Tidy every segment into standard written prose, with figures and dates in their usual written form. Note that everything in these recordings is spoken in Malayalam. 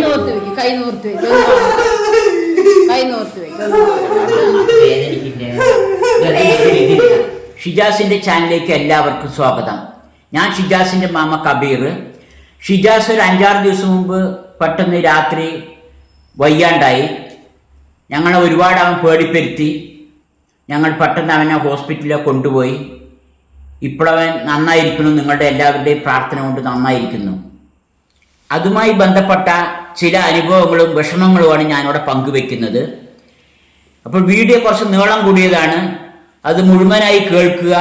നോർത്ത് വെക്കും, കൈ നോർത്ത് വെക്കും, കൈ നോർത്ത് വെക്കും. ഷിജാസിന്റെ ചാനലിലേക്ക് എല്ലാവർക്കും സ്വാഗതം. ഞാൻ ഷിജാസിന്റെ മാമ കബീർ. ഷിജാസ് ഒരു 5-6 ദിവസം മുമ്പ് പെട്ടെന്ന് രാത്രി വയ്യാണ്ടായി. ഞങ്ങളെ ഒരുപാട് അവൻ പേടിപ്പെടുത്തി. ഞങ്ങൾ പെട്ടെന്ന് അവനെ ഹോസ്പിറ്റലിൽ കൊണ്ടുപോയി. ഇപ്പോഴവൻ നന്നായിരിക്കുന്നു. നിങ്ങളുടെ എല്ലാവരുടെയും പ്രാർത്ഥന കൊണ്ട് നന്നായിരിക്കുന്നു. അതുമായി ബന്ധപ്പെട്ട ചില അനുഭവങ്ങളും വിഷമങ്ങളുമാണ് ഞാനിവിടെ പങ്കുവെക്കുന്നത്. അപ്പോൾ വീഡിയോ കുറച്ച് നീളം കൂടിയതാണ്. അത് മുഴുവനായി കേൾക്കുക.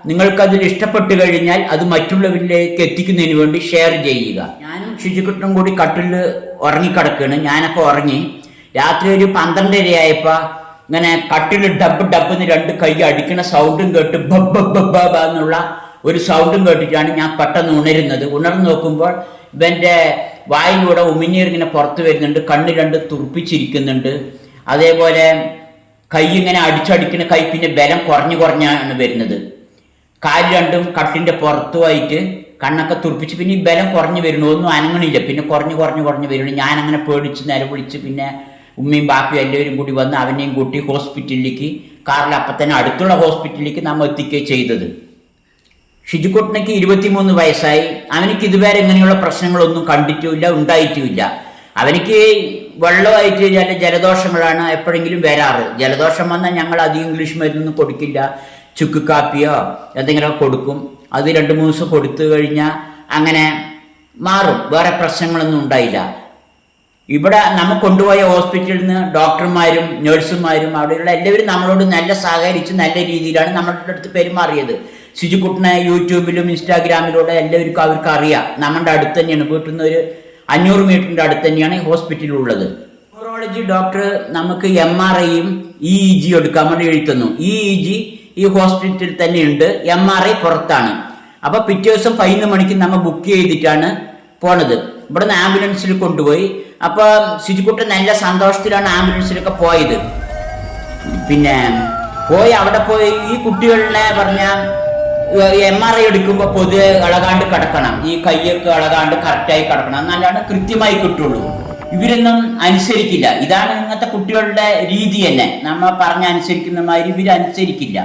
നിങ്ങൾക്കതിൽ ഇഷ്ടപ്പെട്ട് കഴിഞ്ഞാൽ അത് മറ്റുള്ളവരിലേക്ക് എത്തിക്കുന്നതിന് വേണ്ടി ഷെയർ ചെയ്യുക. ഞാനും ഷിജുക്കുട്ടനും കൂടി കട്ടിലിൽ ഉറങ്ങിക്കിടക്കുകയാണ്. ഞാനപ്പോൾ ഉറങ്ങി. രാത്രി ഒരു 12:30 ആയപ്പോൾ ഇങ്ങനെ കട്ടിൽ ഡബ് ഡബ്ബെന്ന് 2 കൈ അടിക്കണ സൗണ്ടും കേട്ട് ബബ്ബ എന്നുള്ള ഒരു സൗണ്ടും കേട്ടിട്ടാണ് ഞാൻ പെട്ടെന്ന് ഉണരുന്നത്. ഉണർന്ന് നോക്കുമ്പോൾ ഇവൻ്റെ വായിലൂടെ ഉമിനീർ ഇങ്ങനെ പുറത്ത് വരുന്നുണ്ട്. കണ്ണ് 2 തുറപ്പിച്ചിരിക്കുന്നുണ്ട്. അതേപോലെ കൈ ഇങ്ങനെ അടിച്ചടിക്കണ കൈ പിന്നെ ബലം കുറഞ്ഞാണ് വരുന്നത്. കാല് 2 കട്ടിൻ്റെ പുറത്തുമായിട്ട് കണ്ണൊക്കെ തുറപ്പിച്ച് പിന്നെ ഈ ബലം കുറഞ്ഞു വരുന്നു. ഒന്നും അനങ്ങണില്ല. പിന്നെ കുറഞ്ഞു വരുന്നു. ഞാൻ അങ്ങനെ പേടിച്ച് നിലവിളിച്ച് പിന്നെ ഉമ്മയും ബാപ്പിയും എല്ലാവരും കൂടി വന്ന് അവനെയും കൂട്ടി ഹോസ്പിറ്റലിലേക്ക് കാറിൽ അപ്പം തന്നെ അടുത്തുള്ള ഹോസ്പിറ്റലിലേക്ക് നമ്മൾ എത്തിക്കുകയും ചെയ്തത്. ഷിജുക്കുട്ടനക്ക് 23 വയസ്സായി. അവനക്ക് ഇതുവരെ ഇങ്ങനെയുള്ള പ്രശ്നങ്ങളൊന്നും കണ്ടിട്ടുമില്ല, ഉണ്ടായിട്ടുമില്ല. അവനിക്ക് വെള്ളമായിട്ട് ജലദോഷങ്ങളാണ് എപ്പോഴെങ്കിലും വരാറ്. ജലദോഷം വന്നാൽ ഞങ്ങൾ അധികം ഇംഗ്ലീഷ് മരുന്നൊന്നും കൊടുക്കില്ല. ചുക്ക് കാപ്പിയോ എന്തെങ്കിലുമൊക്കെ കൊടുക്കും. അത് 2-3 ദിവസം കൊടുത്തു കഴിഞ്ഞാൽ അങ്ങനെ മാറും. വേറെ പ്രശ്നങ്ങളൊന്നും ഉണ്ടായില്ല. ഇവിടെ നമ്മൾ കൊണ്ടുപോയ ഹോസ്പിറ്റലിൽ നിന്ന് ഡോക്ടർമാരും നഴ്സുമാരും അവിടെയുള്ള എല്ലാവരും നമ്മളോട് നല്ല സഹകരിച്ച് നല്ല രീതിയിലാണ് നമ്മളുടെ അടുത്ത് പെരുമാറിയത്. ഷിജുക്കുട്ടനെ യൂട്യൂബിലും ഇൻസ്റ്റാഗ്രാമിലൂടെ എല്ലാവർക്കും അവർക്ക് അറിയാം. നമ്മുടെ അടുത്ത് തന്നെയാണ്. വീട്ടിൽ നിന്ന് ഒരു 500 മീറ്ററിൻ്റെ അടുത്ത് തന്നെയാണ് ഹോസ്പിറ്റലുള്ളത്. ന്യൂറോളജി ഡോക്ടർ നമുക്ക് MRIയും EEG എടുക്കാൻ വേണ്ടി എഴുതുന്നു. EEG ഈ ഹോസ്പിറ്റലിൽ തന്നെയുണ്ട്. MRI പുറത്താണ്. അപ്പോൾ പിറ്റേ ദിവസം 11 മണിക്ക് നമ്മൾ ബുക്ക് ചെയ്തിട്ടാണ് പോണത്. ഇവിടെ നിന്ന് ആംബുലൻസിൽ കൊണ്ടുപോയി. അപ്പോൾ ഷിജുക്കുട്ടൻ നല്ല സന്തോഷത്തിലാണ് ആംബുലൻസിലൊക്കെ പോയത്. പിന്നെ അവിടെ പോയി ഈ കുട്ടികളെ പറഞ്ഞാൽ MRI എടുക്കുമ്പോൾ പൊതുവെ ഇളകാണ്ട് കിടക്കണം. ഈ കൈയൊക്കെ ഇളകാണ്ട് കറക്റ്റായി കിടക്കണം. എന്നാലാണ് കൃത്യമായി കിട്ടുള്ളൂ. ഇവരൊന്നും അനുസരിക്കില്ല. ഇതാണ് ഇങ്ങനത്തെ കുട്ടികളുടെ രീതി തന്നെ. നമ്മൾ പറഞ്ഞ അനുസരിക്കുന്ന മാതിരി ഇവരനുസരിക്കില്ല.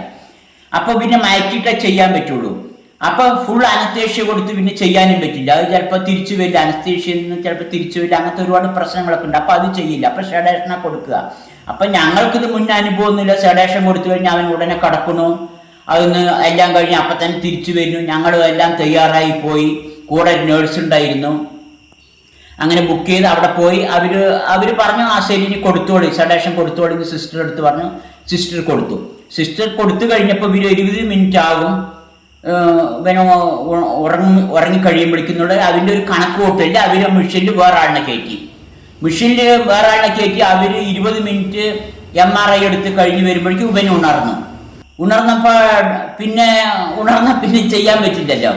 അപ്പോൾ പിന്നെ മയക്കിയിട്ടേ ചെയ്യാൻ പറ്റുള്ളൂ. അപ്പോൾ ഫുൾ അനസ്തേഷ്യ കൊടുത്ത് പിന്നെ ചെയ്യാനും പറ്റില്ല. അത് ചിലപ്പോൾ തിരിച്ചു വരില്ല. അനസ്തേഷ്യയിൽ നിന്ന് ചിലപ്പോൾ തിരിച്ചു വരില്ല. അങ്ങനത്തെ ഒരുപാട് പ്രശ്നങ്ങളൊക്കെ ഉണ്ട്. അപ്പോൾ അത് ചെയ്യില്ല. അപ്പോൾ സെഡേഷനെ കൊടുക്കുക. അപ്പം ഞങ്ങൾക്കിത് മുന്നേ അനുഭവമൊന്നുമില്ല. സെഡേഷൻ കൊടുത്തു കഴിഞ്ഞാൽ അവൻ ഉടനെ കിടക്കണു. അതൊന്ന് എല്ലാം കഴിഞ്ഞ് അപ്പം തന്നെ തിരിച്ചു വരുന്നു. ഞങ്ങളും എല്ലാം തയ്യാറായി പോയി. കൂടെ നേഴ്സ് ഉണ്ടായിരുന്നു. അങ്ങനെ ബുക്ക് ചെയ്ത് അവിടെ പോയി. അവർ പറഞ്ഞു ആ ശരി ഇനി കൊടുത്തോളി, സെഡേഷൻ കൊടുത്തോളി എന്ന് സിസ്റ്റർ എടുത്ത് പറഞ്ഞു. സിസ്റ്റർ കൊടുത്തു. സിസ്റ്റർ കൊടുത്തു കഴിഞ്ഞപ്പോൾ ഇവർ 20 മിനിറ്റ് ആകും പിന്നെ ഉറങ്ങിക്കഴിയുമ്പോഴേക്കുന്നുള്ള അതിൻ്റെ ഒരു കണക്ക് കൂട്ടില്ല. അവർ മെഷീനിൽ വേറെ ആളിനെ കയറ്റി. അവർ 20 മിനിറ്റ് MRI എടുത്ത് കഴിഞ്ഞ് വരുമ്പോഴേക്കും ഇവന് ഉണർന്നപ്പോൾ പിന്നെ ചെയ്യാൻ പറ്റില്ലല്ലോ.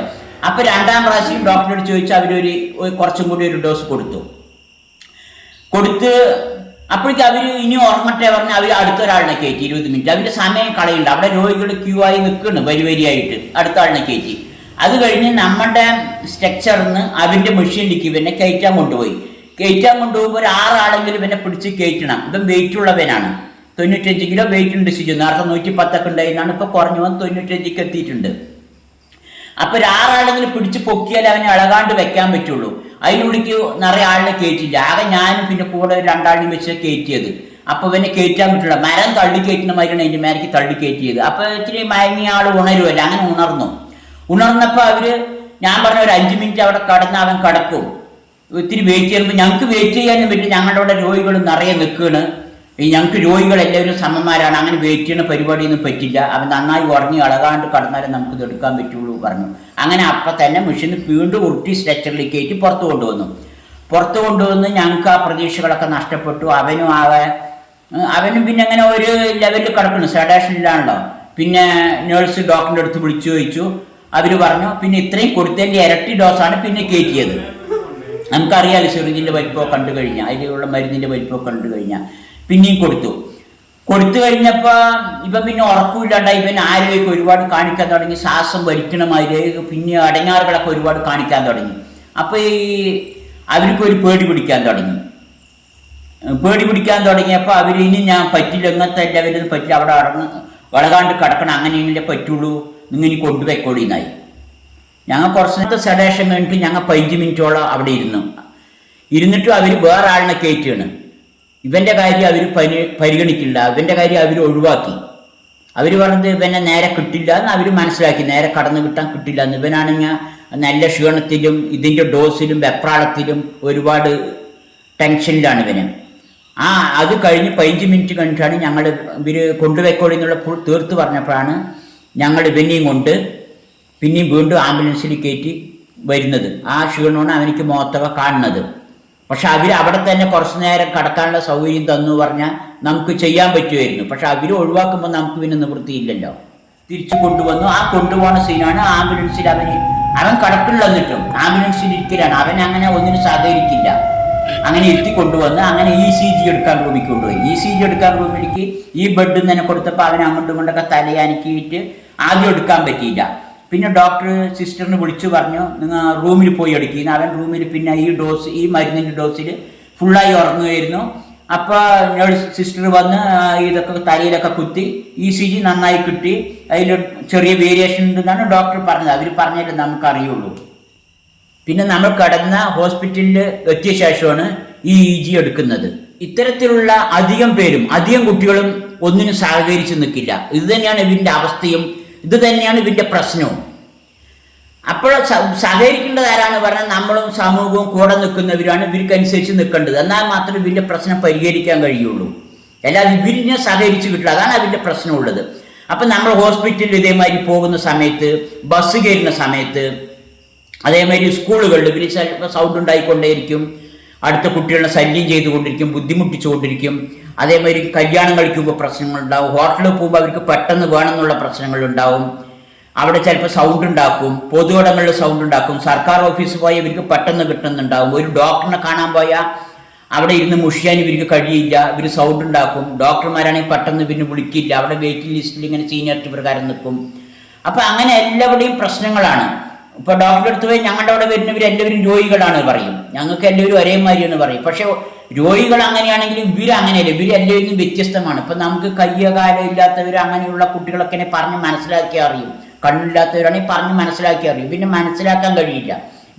അപ്പോൾ 2ാം പ്രാവശ്യം ഡോക്ടറോട് ചോദിച്ചു. അവരൊരു കുറച്ചും കൂടി ഒരു ഡോസ് കൊടുത്ത് അപ്പോഴേക്കും അവർ ഇനി ഉറങ്ങട്ടെ പറഞ്ഞാൽ അവർ അടുത്തൊരാളിനെ കയറ്റി 20 മിനിറ്റ്. അവരുടെ സമയം കളയുണ്ട്. അവിടെ രോഗികൾ ക്യൂ ആയി നിൽക്കുന്നു വരിയായിട്ട്. അടുത്ത ആളിനെ കയറ്റി. അത് കഴിഞ്ഞ് നമ്മുടെ സ്ട്രക്ചറിന്ന് അവൻ്റെ മെഷീനിലേക്ക് ഇവനെ കയറ്റാൻ കൊണ്ടുപോകുമ്പോൾ ഒരു 6 ആളെങ്കിലും ഇവനെ പിടിച്ച് കയറ്റണം. ഇപ്പം വെയിറ്റ് ഉള്ളവനാണ്. 95 കിലോ വെയിറ്റ് ഉണ്ട്. ഷിജു നേരത്തെ 110 ഉണ്ടായിരുന്നാണ്. ഇപ്പോൾ കുറഞ്ഞു വന്ന് 95 എത്തിയിട്ടുണ്ട്. അപ്പോൾ 6 ആളെങ്കിലും പിടിച്ച് പൊക്കിയാൽ അവനെ ഇളകാണ്ട് വെക്കാൻ പറ്റുള്ളൂ. അതിനുള്ളിലേക്ക് നിറയെ ആളിനെ കയറ്റില്ല. ആകെ ഞാനും പിന്നെ കൂടെ 2 ആളിനെയും വെച്ച് കയറ്റിയത്. അപ്പോൾ ഇവനെ കയറ്റാൻ പറ്റില്ല. മരം തള്ളി കയറ്റുന്ന മാതിരിയാണ് എൻ്റെ മേലേക്ക് തള്ളി കയറ്റിയത്. അപ്പോൾ ഇത്തിരി മയങ്ങിയ ആൾ ഉണരുമല്ല. അങ്ങനെ ഉണർന്നപ്പോൾ ഞാൻ പറഞ്ഞ ഒരു 5 മിനിറ്റ് അവിടെ കിടന്ന് അവൻ കിടക്കും. ഇത്തിരി വെയിറ്റ് ചെയ്യുമ്പോൾ ഞങ്ങൾക്ക് വെയിറ്റ് ചെയ്യാനും പറ്റില്ല. ഞങ്ങളുടെ അവിടെ രോഗികൾ നിറയെ നിൽക്കുകയാണ്. ഞങ്ങൾക്ക് രോഗികൾ എല്ലാവരും സമന്മാരാണ്. അങ്ങനെ വെയിറ്റ് ചെയ്യുന്ന പരിപാടിയൊന്നും പറ്റില്ല. അവൻ നന്നായി ഉറങ്ങി ഇളകാണ്ട് കിടന്നാലേ നമുക്കിത് എടുക്കാൻ പറ്റുള്ളൂ പറഞ്ഞു. അങ്ങനെ അപ്പം തന്നെ മെഷീൻ വീണ്ടും ഉരുട്ടി സ്ട്രെച്ചറിലേക്ക് കയറ്റി പുറത്ത് കൊണ്ടുവന്ന് ഞങ്ങൾക്ക് ആ പ്രതീക്ഷകളൊക്കെ നഷ്ടപ്പെട്ടു. അവനും പിന്നെ അങ്ങനെ ഒരു ലെവലിൽ കിടക്കുന്നു. സെഡേഷനിലാണല്ലോ. പിന്നെ നേഴ്സ് ഡോക്ടറിൻ്റെ അടുത്ത് വിളിച്ചു ചോദിച്ചു. അവർ പറഞ്ഞു പിന്നെ ഇത്രയും കൊടുത്തതിൻ്റെ ഇരട്ടി ഡോസാണ് പിന്നെ കയറ്റിയത്. നമുക്കറിയാമല്ലോ സിറിഞ്ചിൻ്റെ വലിപ്പമൊക്കെ കണ്ടു കഴിഞ്ഞാൽ, അതിലുള്ള മരുന്നിൻ്റെ വലിപ്പമൊക്കെ കണ്ടു കഴിഞ്ഞാൽ പിന്നെയും കൊടുത്തു കഴിഞ്ഞപ്പോൾ ഇപ്പം പിന്നെ ഉറക്കമില്ലാണ്ടായി. പിന്നെ ആരോഗ്യമൊക്കെ ഒരുപാട് കാണിക്കാൻ തുടങ്ങി. ശ്വാസം വലിക്കണമാതിരി പിന്നെ അടങ്ങാറുകളൊക്കെ ഒരുപാട് കാണിക്കാൻ തുടങ്ങി. അപ്പോൾ അവർക്കൊരു പേടി പിടിക്കാൻ തുടങ്ങിയപ്പോൾ അവർ ഇനി ഞാൻ പറ്റില്ല, ഇങ്ങനത്തെ എല്ലാവരും പറ്റില്ല, അവിടെ വളകാണ്ട് കിടക്കണം, അങ്ങനെ ഇങ്ങനെ പറ്റുള്ളൂ, ഇങ്ങനെ കൊണ്ടുപോയിക്കോളിന്നായി. ഞങ്ങൾ കുറച്ച് നേരത്തെ സെഡേഷൻ കഴിഞ്ഞിട്ട് ഞങ്ങൾ 15 മിനിറ്റോളം അവിടെ ഇരുന്നിട്ടും അവർ വേറെ ആളിനെ കയറ്റുകയാണ്. ഇവൻ്റെ കാര്യം അവർ പരിഗണിക്കില്ല, ഇവൻ്റെ കാര്യം അവർ ഒഴിവാക്കി. അവർ പറഞ്ഞത് ഇവനെ നേരെ കിട്ടില്ല എന്ന് അവർ മനസ്സിലാക്കി, നേരെ കടന്നു കിട്ടാൻ കിട്ടില്ല എന്ന്. ഇവനാണെങ്കിൽ നല്ല ക്ഷീണത്തിലും ഇതിൻ്റെ ഡോസിലും വെപ്രാളത്തിലും ഒരുപാട് ടെൻഷനിലാണ് ഇവന്. അത് കഴിഞ്ഞ് 15 മിനിറ്റ് കഴിഞ്ഞിട്ടാണ് ഞങ്ങൾ ഇവർ കൊണ്ടുപോയിക്കോളി എന്നുള്ള തീർത്ത് പറഞ്ഞപ്പോഴാണ് ഞങ്ങൾ ഇവനെയും കൊണ്ട് പിന്നെയും വീണ്ടും ആംബുലൻസിൽ കയറ്റി വരുന്നത്. ആ ക്ഷീണമാണ് അവനിക്ക് മുഖത്തൊക്കെ കാണുന്നത്. പക്ഷെ അവർ അവിടെ തന്നെ കുറച്ച് നേരം കിടക്കാനുള്ള സൗകര്യം തന്നു പറഞ്ഞാൽ നമുക്ക് ചെയ്യാൻ പറ്റുമായിരുന്നു. പക്ഷെ അവർ ഒഴിവാക്കുമ്പോൾ നമുക്ക് പിന്നെ നിവൃത്തിയില്ലല്ലോ. തിരിച്ചു കൊണ്ടുവന്നു. ആ കൊണ്ടുപോകുന്ന സീനാണ് ആംബുലൻസിൽ അവൻ കിടക്കില്ല, എന്നിട്ടും ആംബുലൻസിൽ ഇരിക്കലാണ്. അവൻ അങ്ങനെ ഒന്നിനും സഹകരിക്കില്ല. അങ്ങനെ ഇരുത്തി കൊണ്ടുവന്ന് അങ്ങനെ ECG എടുക്കാൻ റൂമിൽ കൊണ്ടുപോയി. ECG എടുക്കാൻ റൂമിലേക്ക് ഈ ബെഡിൽ തന്നെ കൊടുത്തപ്പോൾ അവൻ അങ്ങോട്ടും ഇങ്ങോട്ടൊക്കെ തലയാനിക്കിയിട്ട് ആദ്യം എടുക്കാൻ പറ്റിയില്ല. പിന്നെ ഡോക്ടർ സിസ്റ്ററിന് വിളിച്ചു പറഞ്ഞു, നിങ്ങൾ റൂമിൽ പോയി എടുക്കുന്ന. അവൻ റൂമിൽ പിന്നെ ഈ മരുന്നിൻ്റെ ഡോസിൽ ഫുള്ളായി ഉറങ്ങുമായിരുന്നു. അപ്പോൾ സിസ്റ്റർ വന്ന് ഇതൊക്കെ തലയിലൊക്കെ കുത്തി ECG നന്നായി കിട്ടി. അതിൽ ചെറിയ വേരിയേഷൻ ഉണ്ടെന്നാണ് ഡോക്ടർ പറഞ്ഞത്. അവർ പറഞ്ഞാലേ നമുക്കറിയുള്ളൂ. പിന്നെ നമ്മൾ കിടന്ന ഹോസ്പിറ്റലിൽ എത്തിയ ശേഷമാണ് ഈ EG എടുക്കുന്നത്. ഇത്തരത്തിലുള്ള അധികം കുട്ടികളും ഒന്നിനും സഹകരിച്ച് നിൽക്കില്ല. ഇത് തന്നെയാണ് ഇവൻ്റെ അവസ്ഥയും, ഇത് തന്നെയാണ് ഇതിൻ്റെ പ്രശ്നവും. അപ്പോൾ സഹകരിക്കേണ്ടത് ആരാണ് പറഞ്ഞാൽ നമ്മളും സമൂഹവും കൂടെ നിൽക്കുന്നവരാണ്. ഇവർക്കനുസരിച്ച് നിൽക്കേണ്ടത്. എന്നാൽ മാത്രമേ ഇതിൻ്റെ പ്രശ്നം പരിഹരിക്കാൻ കഴിയുള്ളൂ. അല്ലാതെ ഇവരിനെ സഹകരിച്ച് കിട്ടില്ല. അതാണ് അതിൻ്റെ പ്രശ്നമുള്ളത്. അപ്പം നമ്മൾ ഹോസ്പിറ്റലിൽ ഇതേമാതിരി പോകുന്ന സമയത്ത്, ബസ് കയറുന്ന സമയത്ത്, അതേമാതിരി സ്കൂളുകളിൽ ഇവർ ചിലപ്പോൾ സൗണ്ട് ഉണ്ടായിക്കൊണ്ടേയിരിക്കും, അടുത്ത കുട്ടികളെ ശല്യം ചെയ്തുകൊണ്ടിരിക്കും, ബുദ്ധിമുട്ടിച്ചുകൊണ്ടിരിക്കും. അതേമാതിരി കല്യാണം കഴിക്കുമ്പോൾ പ്രശ്നങ്ങളുണ്ടാവും. ഹോട്ടലിൽ പോകുമ്പോൾ അവർക്ക് പെട്ടെന്ന് വേണമെന്നുള്ള പ്രശ്നങ്ങളുണ്ടാവും. അവിടെ ചിലപ്പോൾ സൗണ്ട് ഉണ്ടാക്കും, പൊതുവിടങ്ങളിൽ സൗണ്ട് ഉണ്ടാക്കും. സർക്കാർ ഓഫീസിൽ പോയാൽ ഇവർക്ക് പെട്ടെന്ന് കിട്ടുന്നുണ്ടാവും. ഒരു ഡോക്ടറിനെ കാണാൻ പോയാൽ അവിടെ ഇരുന്ന് മുഷിയാൻ ഇവർക്ക് കഴിയില്ല, ഇവർ സൗണ്ട് ഉണ്ടാക്കും. ഡോക്ടർമാരാണെങ്കിൽ പെട്ടെന്ന് പിന്നെ വിളിക്കില്ല, അവിടെ വെയിറ്റിംഗ് ലിസ്റ്റിൽ ഇങ്ങനെ സീനിയറിറ്റി പ്രകാരം നിൽക്കും. അപ്പം അങ്ങനെ എല്ലാവരുടെയും പ്രശ്നങ്ങളാണ്. ഇപ്പോൾ ഡോക്ടറെ അടുത്ത് പോയി ഞങ്ങളുടെ അവിടെ വരുന്നവർ എല്ലാവരും രോഗികളാണ് പറയും, ഞങ്ങൾക്ക് എല്ലാവരും ഒരേമാതിരിയെന്ന് പറയും. പക്ഷെ രോഗികൾ അങ്ങനെയാണെങ്കിലും ഇവരങ്ങനെയല്ല, ഇവരെല്ലാവരും വ്യത്യസ്തമാണ്. ഇപ്പം നമുക്ക് കയ്യോ കാലോ ഇല്ലാത്തവർ അങ്ങനെയുള്ള കുട്ടികളൊക്കെ പറഞ്ഞ് മനസ്സിലാക്കി അറിയും. കണ്ണില്ലാത്തവരാണെങ്കിൽ പറഞ്ഞ് മനസ്സിലാക്കി അറിയും. പിന്നെ മനസ്സിലാക്കാൻ കഴിയില്ല.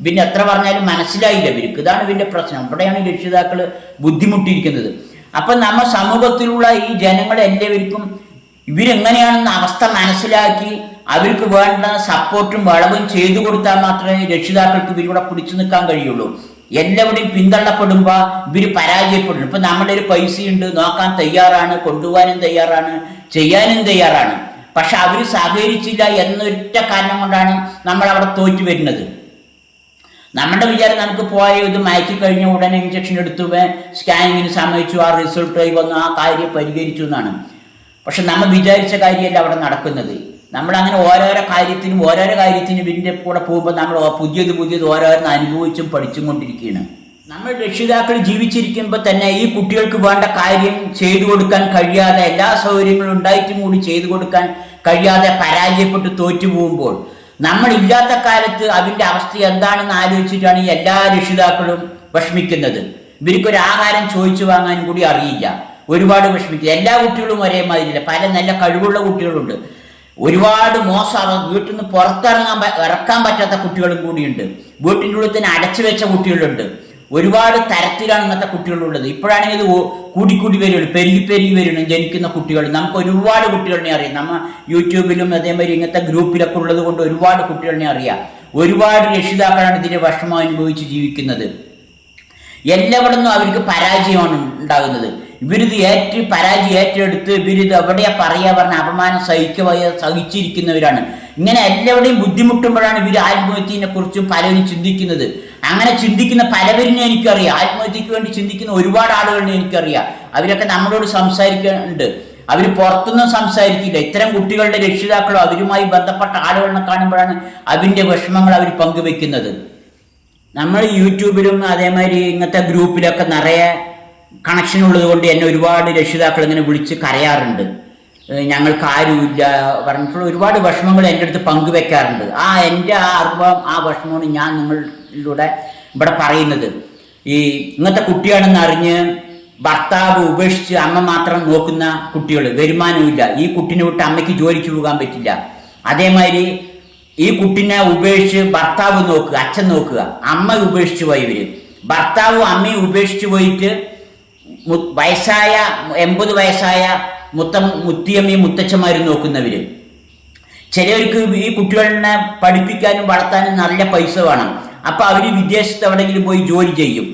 പിന്നെ എത്ര പറഞ്ഞാലും മനസ്സിലായില്ല ഇവർക്ക്. ഇതാണ് ഇതിൻ്റെ പ്രശ്നം. ഇവിടെയാണ് രക്ഷിതാക്കൾ ബുദ്ധിമുട്ടിയിരിക്കുന്നത്. അപ്പം നമ്മൾ സമൂഹത്തിലുള്ള ഈ ജനങ്ങളെല്ലാവർക്കും ഇവരെങ്ങനെയാണെന്ന അവസ്ഥ മനസ്സിലാക്കി അവർക്ക് വേണ്ട സപ്പോർട്ടും വളവും ചെയ്തു കൊടുത്താൽ മാത്രമേ രക്ഷിതാക്കൾക്ക് ഇവരിവിടെ പിടിച്ചു നിൽക്കാൻ കഴിയുള്ളൂ. എല്ലാവരുടെയും പിന്തള്ളപ്പെടുമ്പോൾ ഇവർ പരാജയപ്പെടുന്നു. ഇപ്പം നമ്മുടെ ഒരു പൈസയുണ്ട്, നോക്കാൻ തയ്യാറാണ്, കൊണ്ടുപോകാനും തയ്യാറാണ്, ചെയ്യാനും തയ്യാറാണ്. പക്ഷെ അവർ സഹകരിച്ചില്ല എന്നൊറ്റ കാരണം കൊണ്ടാണ് നമ്മൾ അവിടെ തോറ്റു വരുന്നത്. നമ്മുടെ വിചാരം നമുക്ക് പോയ ഇത് മയക്കി കഴിഞ്ഞ ഉടനെ ഇഞ്ചക്ഷൻ എടുത്തു, സ്കാനിങ്ങിന് സമ്മതിച്ചു, ആ റിസൾട്ടായി വന്നു, ആ കാര്യം പരിഹരിച്ചു എന്നാണ്. പക്ഷെ നമ്മൾ വിചാരിച്ച കാര്യമല്ല അവിടെ നടക്കുന്നത്. നമ്മളങ്ങനെ ഓരോരോ കാര്യത്തിനും ഇതിൻ്റെ കൂടെ പോകുമ്പോൾ നമ്മൾ പുതിയത് ഓരോരോന്ന് അനുഭവിച്ചും പഠിച്ചും കൊണ്ടിരിക്കുകയാണ്. നമ്മൾ രക്ഷിതാക്കൾ ജീവിച്ചിരിക്കുമ്പോൾ തന്നെ ഈ കുട്ടികൾക്ക് വേണ്ട കാര്യം ചെയ്തു കൊടുക്കാൻ കഴിയാതെ, എല്ലാ സൗകര്യങ്ങളും ഉണ്ടായിട്ടും കൂടി ചെയ്തു കൊടുക്കാൻ കഴിയാതെ പരാജയപ്പെട്ട് തോറ്റു പോകുമ്പോൾ നമ്മളില്ലാത്ത കാലത്ത് അതിൻ്റെ അവസ്ഥ എന്താണെന്ന് ആലോചിച്ചിട്ടാണ് ഈ എല്ലാ രക്ഷിതാക്കളും വിഷമിക്കുന്നത്. ഇവർക്കൊരു ആഹാരം ചോദിച്ചു വാങ്ങാനും കൂടി അറിയില്ല, ഒരുപാട് വിഷമിക്കുക. എല്ലാ കുട്ടികളും ഒരേമാതിരിയില്ല, പല നല്ല കഴിവുള്ള കുട്ടികളുണ്ട്, ഒരുപാട് മോശം വീട്ടിൽ നിന്ന് ഇറക്കാൻ പറ്റാത്ത കുട്ടികളും കൂടിയുണ്ട്, വീട്ടിൻ്റെ ഉള്ളിൽ തന്നെ അടച്ചു വെച്ച കുട്ടികളുണ്ട്. ഒരുപാട് തരത്തിലാണ് ഇന്നത്തെ കുട്ടികളുള്ളത്. ഇപ്പോഴാണെങ്കിൽ ഇത് കൂടി വരുള്ളൂ, പെരുകി വരുന്നു ജനിക്കുന്ന കുട്ടികൾ. നമുക്ക് ഒരുപാട് കുട്ടികളെ അറിയാം. നമ്മൾ യൂട്യൂബിലും അതേമാതിരി ഇങ്ങനത്തെ ഗ്രൂപ്പിലൊക്കെ ഉള്ളത് കൊണ്ട് ഒരുപാട് കുട്ടികളെ അറിയാം. ഒരുപാട് രക്ഷിതാക്കളാണ് ഇതിൻ്റെ വിഷമം അനുഭവിച്ച് ജീവിക്കുന്നത്. എല്ലാവിടുന്നും അവർക്ക് പരാജയമാണ് ഉണ്ടാകുന്നത്. ഇവരിത് പരാജയം ഏറ്റെടുത്ത് ഇവരിത് എവിടെയാ പറയാ പറഞ്ഞ അപമാനം സഹിച്ചിരിക്കുന്നവരാണ്. ഇങ്ങനെ എല്ലാവരുടെയും ബുദ്ധിമുട്ടുമ്പോഴാണ് ഇവർ ആത്മഹത്യനെ കുറിച്ചും പലരും ചിന്തിക്കുന്നത്. അങ്ങനെ ചിന്തിക്കുന്ന പലവരിനെ എനിക്കറിയാം. ആത്മഹത്യക്ക് വേണ്ടി ചിന്തിക്കുന്ന ഒരുപാട് ആളുകളിനെ എനിക്കറിയാം. അവരൊക്കെ നമ്മളോട് സംസാരിക്കുന്നുണ്ട്. അവർ പുറത്തൊന്നും സംസാരിക്കില്ല. ഇത്തരം കുട്ടികളുടെ രക്ഷിതാക്കളോ അവരുമായി ബന്ധപ്പെട്ട ആളുകളെ കാണുമ്പോഴാണ് അതിൻ്റെ വിഷമങ്ങൾ അവർ പങ്കുവെക്കുന്നത്. നമ്മൾ യൂട്യൂബിലും അതേമാതിരി ഇങ്ങനത്തെ ഗ്രൂപ്പിലൊക്കെ നിറയെ കണക്ഷൻ ഉള്ളത് കൊണ്ട് എന്നെ ഒരുപാട് രക്ഷിതാക്കൾ ഇങ്ങനെ വിളിച്ച് കരയാറുണ്ട്. ഞങ്ങൾക്ക് ആരുമില്ല പറഞ്ഞിട്ടുള്ള ഒരുപാട് വിഷമങ്ങൾ എൻ്റെ അടുത്ത് പങ്കുവെക്കാറുണ്ട്. എൻ്റെ ആ അറിവും ആ വിഷമമാണ് ഞാൻ നിങ്ങളിലൂടെ ഇവിടെ പറയുന്നത്. ഈ ഇങ്ങനത്തെ കുട്ടിയാണെന്ന് അറിഞ്ഞ് ഭർത്താവ് ഉപേക്ഷിച്ച് അമ്മ മാത്രം നോക്കുന്ന കുട്ടികൾ, വരുമാനമില്ല, ഈ കുട്ടിനെ വിട്ട് അമ്മയ്ക്ക് ജോലിക്ക് പോകാൻ പറ്റില്ല. അതേമാതിരി ഈ കുട്ടിനെ ഉപേക്ഷിച്ച് ഭർത്താവ് നോക്കുക, അച്ഛൻ നോക്കുക, അമ്മ ഉപേക്ഷിച്ച് പോയി ഇവര്. ഭർത്താവും അമ്മയും ഉപേക്ഷിച്ച് പോയിട്ട് വയസ്സായ 80 വയസ്സായ മുത്തിയമ്മയും മുത്തച്ഛന്മാരും നോക്കുന്നവര്. ചിലവർക്ക് ഈ കുട്ടികളെ പഠിപ്പിക്കാനും വളർത്താനും നല്ല പൈസ വേണം. അപ്പൊ അവര് വിദേശത്ത് എവിടെയെങ്കിലും പോയി ജോലി ചെയ്യും,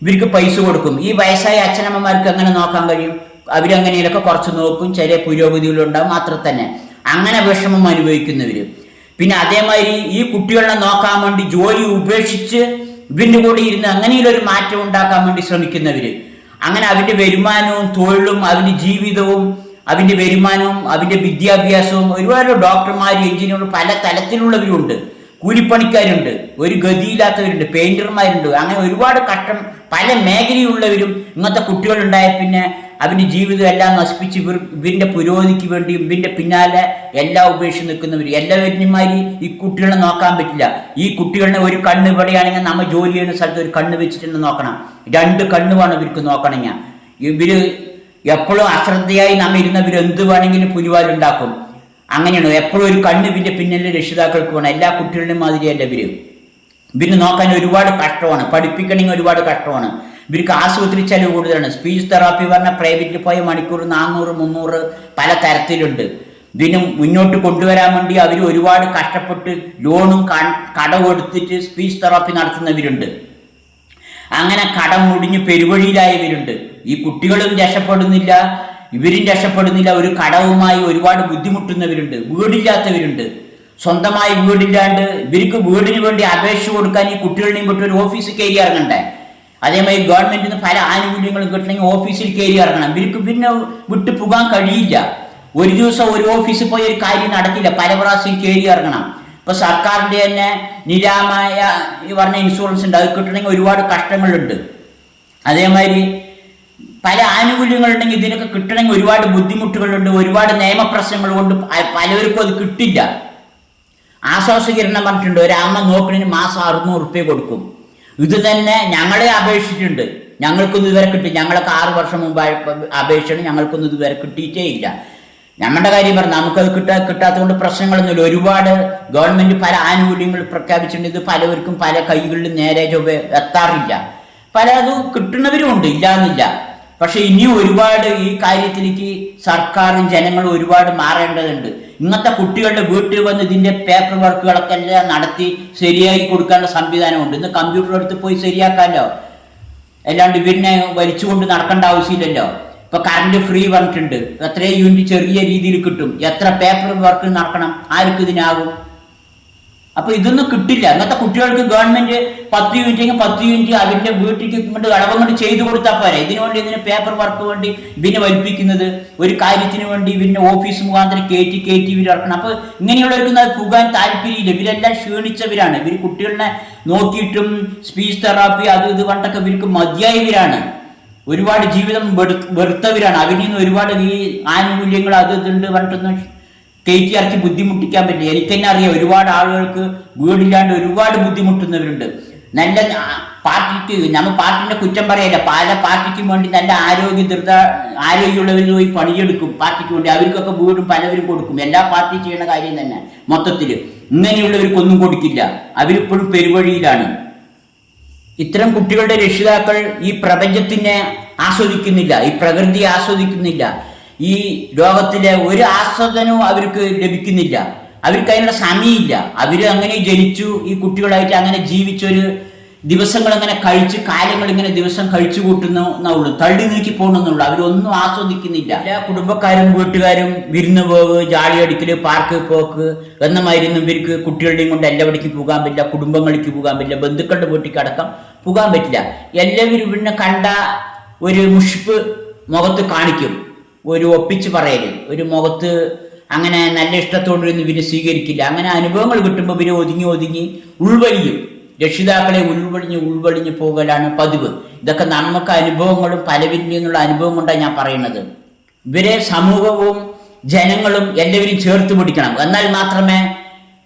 ഇവർക്ക് പൈസ കൊടുക്കും. ഈ വയസ്സായ അച്ഛനമ്മമാർക്ക് എങ്ങനെ നോക്കാൻ കഴിയും? അവരങ്ങനെയൊക്കെ കുറച്ച് നോക്കും, ചില പുരോഗതികളുണ്ടാവും, മാത്രം തന്നെ അങ്ങനെ വിഷമം അനുഭവിക്കുന്നവര്. പിന്നെ അതേമാതിരി ഈ കുട്ടികളെ നോക്കാൻ വേണ്ടി ജോലി ഉപേക്ഷിച്ച് ഇവന്റെ കൂടെ ഇരുന്ന് അങ്ങനെയൊരു മാറ്റം ഉണ്ടാക്കാൻ വേണ്ടി ശ്രമിക്കുന്നവര്. അങ്ങനെ അവന്റെ വരുമാനവും തൊഴിലും അവന്റെ ജീവിതവും അവന്റെ വരുമാനവും അവന്റെ വിദ്യാഭ്യാസവും, ഒരുപാട് ഡോക്ടർമാർ, എഞ്ചിനീയർ, പല തലത്തിലുള്ളവരുണ്ട്, കൂലിപ്പണിക്കാരുണ്ട്, ഒരു ഗതിയില്ലാത്തവരുണ്ട്, പെയിന്റർമാരുണ്ട്. അങ്ങനെ ഒരുപാട് കഷ്ടം പല മേഖലയുള്ളവരും ഇങ്ങനത്തെ കുട്ടികളുണ്ടായ പിന്നെ അവന്റെ ജീവിതം എല്ലാം നശിപ്പിച്ച് ഇവന്റെ പുരോഗതിക്ക് വേണ്ടി ഇവന്റെ പിന്നാലെ എല്ലാം ഉപേക്ഷിച്ച് നിൽക്കുന്നവർ. എല്ലാവരുമാരി ഈ കുട്ടികളെ നോക്കാൻ പറ്റില്ല. ഈ കുട്ടികളെ ഒരു കണ്ണ് ഇവിടെയാണെങ്കിൽ നമ്മൾ ജോലി ചെയ്യുന്ന സ്ഥലത്ത് ഒരു കണ്ണ് വെച്ചിട്ട് നോക്കണം, 2 കണ്ണ് വേണം ഇവർക്ക് നോക്കണമെങ്കിൽ. ഇവര് എപ്പോഴും അശ്രദ്ധയായി നമ്മ ഇരുന്നവർ എന്ത് വേണമെങ്കിലും പുലിവാലുണ്ടാക്കും. അങ്ങനെയാണ് എപ്പോഴും ഒരു കണ്ണ് ഇവന്റെ പിന്നിലെ രക്ഷിതാക്കൾക്ക് വേണം. എല്ലാ കുട്ടികളുടെയും മാതിരിയല്ല ഇവര് നോക്കാൻ ഒരുപാട് കഷ്ടമാണ്, പഠിപ്പിക്കണമെങ്കിൽ ഒരുപാട് കഷ്ടമാണ്. ഇവർക്ക് ആശുപത്രി ചെലവ് കൂടുതലാണ്. സ്പീച്ച് തെറാപ്പി പറഞ്ഞ പ്രൈവറ്റിൽ പോയ മണിക്കൂർ 400, 300 പല തരത്തിലുണ്ട്. ഇതിന് മുന്നോട്ട് കൊണ്ടുവരാൻ വേണ്ടി അവർ ഒരുപാട് കഷ്ടപ്പെട്ട് ലോണും കടവും എടുത്തിട്ട് സ്പീച്ച് തെറാപ്പി നടത്തുന്നവരുണ്ട്. അങ്ങനെ കടം മുടിഞ്ഞ് പെരുവഴിയിലായവരുണ്ട്. ഈ കുട്ടികളും രക്ഷപ്പെടുന്നില്ല, ഇവരും രക്ഷപ്പെടുന്നില്ല. ഒരു കടവുമായി ഒരുപാട് ബുദ്ധിമുട്ടുന്നവരുണ്ട്, വീടില്ലാത്തവരുണ്ട്, സ്വന്തമായി വീടില്ലാണ്ട് ഇവർക്ക് വീടിന് വേണ്ടി അപേക്ഷ കൊടുക്കാൻ ഈ കുട്ടികളെയും വിട്ട് ഒരു ഓഫീസിൽ കയറി ഇറങ്ങണ്ടേ. അതേമാതിരി ഗവൺമെന്റിൽ നിന്ന് പല ആനുകൂല്യങ്ങളും കിട്ടണമെങ്കിൽ ഓഫീസിൽ കയറി ഇറങ്ങണം. ഇവർക്ക് പിന്നെ വിട്ടു പോകാൻ കഴിയില്ല. ഒരു ദിവസം ഒരു ഓഫീസിൽ പോയി ഒരു കാര്യം നടക്കില്ല, പല പ്രാവശ്യം കയറി ഇറങ്ങണം. ഇപ്പൊ സർക്കാരിന്റെ തന്നെ നിരാമായ പറഞ്ഞ ഇൻഷുറൻസ് ഉണ്ട്, അത് കിട്ടണമെങ്കിൽ ഒരുപാട് കഷ്ടങ്ങളുണ്ട്. അതേമാതിരി പല ആനുകൂല്യങ്ങളുണ്ടെങ്കിൽ ഇതിനൊക്കെ കിട്ടണമെങ്കിൽ ഒരുപാട് ബുദ്ധിമുട്ടുകളുണ്ട്, ഒരുപാട് നിയമപ്രശ്നങ്ങൾ കൊണ്ട് പലവർക്കും അത് കിട്ടില്ല. ആശ്വാസകിരണം പറഞ്ഞിട്ടുണ്ട്, ഒരു അമ്മ നോക്കണതിന് മാസം 600 റുപ്യ കൊടുക്കും. ഇത് തന്നെ ഞങ്ങളെ അപേക്ഷിച്ചിട്ടുണ്ട്, ഞങ്ങൾക്കൊന്നും ഇതുവരെ കിട്ടി. ഞങ്ങളൊക്കെ 6 വർഷം മുമ്പ് അപേക്ഷിച്ചാണ്, ഞങ്ങൾക്കൊന്നും ഇതുവരെ കിട്ടിയിട്ടേ ഇല്ല. നമ്മുടെ കാര്യം പറഞ്ഞു, നമുക്കത് കിട്ടാത്തത് കൊണ്ട് പ്രശ്നങ്ങളൊന്നുമില്ല. ഒരുപാട് ഗവൺമെന്റ് പല ആനുകൂല്യങ്ങൾ പ്രഖ്യാപിച്ചിട്ടുണ്ട്, ഇത് പലവർക്കും പല കൈകളിലും നേരെ ചൊവ്വ എത്താറില്ല. പല അത് കിട്ടുന്നവരും ഉണ്ട്, ഇല്ലാന്നില്ല. പക്ഷെ ഇനിയും ഒരുപാട് ഈ കാര്യത്തിലേക്ക് സർക്കാരും ജനങ്ങളും ഒരുപാട് മാറേണ്ടതുണ്ട്. ഇന്നത്തെ കുട്ടികളുടെ വീട്ടിൽ വന്ന് ഇതിന്റെ പേപ്പർ വർക്കുകളൊക്കെ എല്ലാം നടത്തി ശരിയാക്കി കൊടുക്കാനുള്ള സംവിധാനമുണ്ട്. ഇന്ന് കമ്പ്യൂട്ടർ എടുത്ത് പോയി ശരിയാക്കാമല്ലോ, അല്ലാണ്ട് ഇവരിനെ വലിച്ചുകൊണ്ട് നടക്കേണ്ട ആവശ്യമില്ലല്ലോ. ഇപ്പൊ കറണ്ട് ഫ്രീ പറഞ്ഞിട്ടുണ്ട്, എത്രയും യൂണിറ്റ് ചെറിയ രീതിയിൽ കിട്ടും. എത്ര പേപ്പർ വർക്ക് നടക്കണം, ആർക്കും ഇതിനാകും? അപ്പൊ ഇതൊന്നും കിട്ടില്ല. അങ്ങനത്തെ കുട്ടികൾക്ക് ഗവൺമെന്റ് 10 യൂണിറ്റ് 10 യൂണിറ്റ് അവരുടെ വീട്ടിലേക്ക് കൊണ്ട് അളവം കൊണ്ട് ചെയ്തു കൊടുത്താൽ പോരെ. ഇതിനുവേണ്ടി ഇതിന് പേപ്പർ വർക്ക് വേണ്ടി ഇവനെ വലിപ്പിക്കുന്നത്, ഒരു കാര്യത്തിന് വേണ്ടി ഇവരുടെ ഓഫീസ് മുഖാന്തരം കയറ്റി ഇവർ ഇറക്കണം. അപ്പൊ ഇങ്ങനെയുള്ളവർക്ക് അത് പോകാൻ താല്പര്യമില്ല. ഇവരെല്ലാം ക്ഷീണിച്ചവരാണ്. ഇവർ കുട്ടികളെ നോക്കിയിട്ടും സ്പീച്ച് തെറാപ്പി അത് ഇത് കണ്ടൊക്കെ ഇവർക്ക് മതിയായവരാണ്. ഒരുപാട് ജീവിതം വെറുത്തവരാണ്. അവരിൽ നിന്ന് ഒരുപാട് ഈ ആനുകൂല്യങ്ങൾ അത് ഇതുണ്ട് പറഞ്ഞിട്ടൊന്നും കയറ്റി ഇറക്കി ബുദ്ധിമുട്ടിക്കാൻ പറ്റില്ല. എനിക്ക് തന്നെ അറിയാം, ഒരുപാട് ആളുകൾക്ക് വീടില്ലാണ്ട് ഒരുപാട് ബുദ്ധിമുട്ടുന്നവരുണ്ട്. നല്ല പാർട്ടിക്ക് നമ്മൾ പാർട്ടിന്റെ കുറ്റം പറയല്ല, പല പാർട്ടിക്കും വേണ്ടി നല്ല ആരോഗ്യമുള്ളവർ പോയി പണിയെടുക്കും പാർട്ടിക്ക് വേണ്ടി. അവർക്കൊക്കെ വീടും പലവരും കൊടുക്കും. എല്ലാ പാർട്ടി ചെയ്യുന്ന കാര്യം തന്നെ മൊത്തത്തിൽ. ഇങ്ങനെയുള്ളവർക്കൊന്നും കൊടുക്കില്ല, അവരിപ്പോഴും പെരുവഴിയിലാണ്. ഇത്തരം കുട്ടികളുടെ രക്ഷിതാക്കൾ ഈ പ്രപഞ്ചത്തിനെ ആസ്വദിക്കുന്നില്ല, ഈ പ്രകൃതിയെ ആസ്വദിക്കുന്നില്ല. ഈ ലോകത്തിലെ ഒരു ആസ്വാദനവും അവർക്ക് ലഭിക്കുന്നില്ല. അവർക്ക് അതിനുള്ള സമയമില്ല. അവര് അങ്ങനെ ജനിച്ചു, ഈ കുട്ടികളായിട്ട് അങ്ങനെ ജീവിച്ചൊരു ദിവസങ്ങൾ അങ്ങനെ കഴിച്ച് കാലങ്ങൾ ഇങ്ങനെ ദിവസം കഴിച്ചു കൂട്ടുന്നുള്ളൂ, തള്ളി നീക്കി പോകണമെന്നുള്ളൂ. അവരൊന്നും ആസ്വദിക്കുന്നില്ല. എല്ലാ കുടുംബക്കാരും വീട്ടുകാരും വിരുന്ന് പോക്ക്, ജാളി അടിക്കല്, പാർക്ക് പോക്ക് എന്നമായിരുന്നു ഇവർക്ക്. കുട്ടികളുടെയും കൊണ്ട് എല്ലാവിടേക്കും പോകാൻ പറ്റില്ല, കുടുംബങ്ങളിലേക്ക് പോകാൻ പറ്റില്ല, ബന്ധുക്കളുടെ വീട്ടിലേക്ക് അടക്കം പോകാൻ പറ്റില്ല. എല്ലാവരും ഇവരിനെ കണ്ട ഒരു മുഷിപ്പ് മുഖത്ത് കാണിക്കും, ഒരു ഒപ്പിച്ച് പറയല്, ഒരു മുഖത്ത് അങ്ങനെ നല്ല ഇഷ്ടത്തോടൊന്നും ഇവര് സ്വീകരിക്കില്ല. അങ്ങനെ അനുഭവങ്ങൾ കിട്ടുമ്പോൾ ഇവര് ഒതുങ്ങി ഉൾവലിയും. രക്ഷിതാക്കളെ ഉൾവലിഞ്ഞ് പോകലാണ് പതിവ്. ഇതൊക്കെ നമുക്ക് അനുഭവങ്ങളും പലവരിൽ നിന്നുള്ള അനുഭവം കൊണ്ടാണ് ഞാൻ പറയുന്നത്. ഇവരെ സമൂഹവും ജനങ്ങളും എല്ലാവരും ചേർത്ത് പിടിക്കണം, എന്നാൽ മാത്രമേ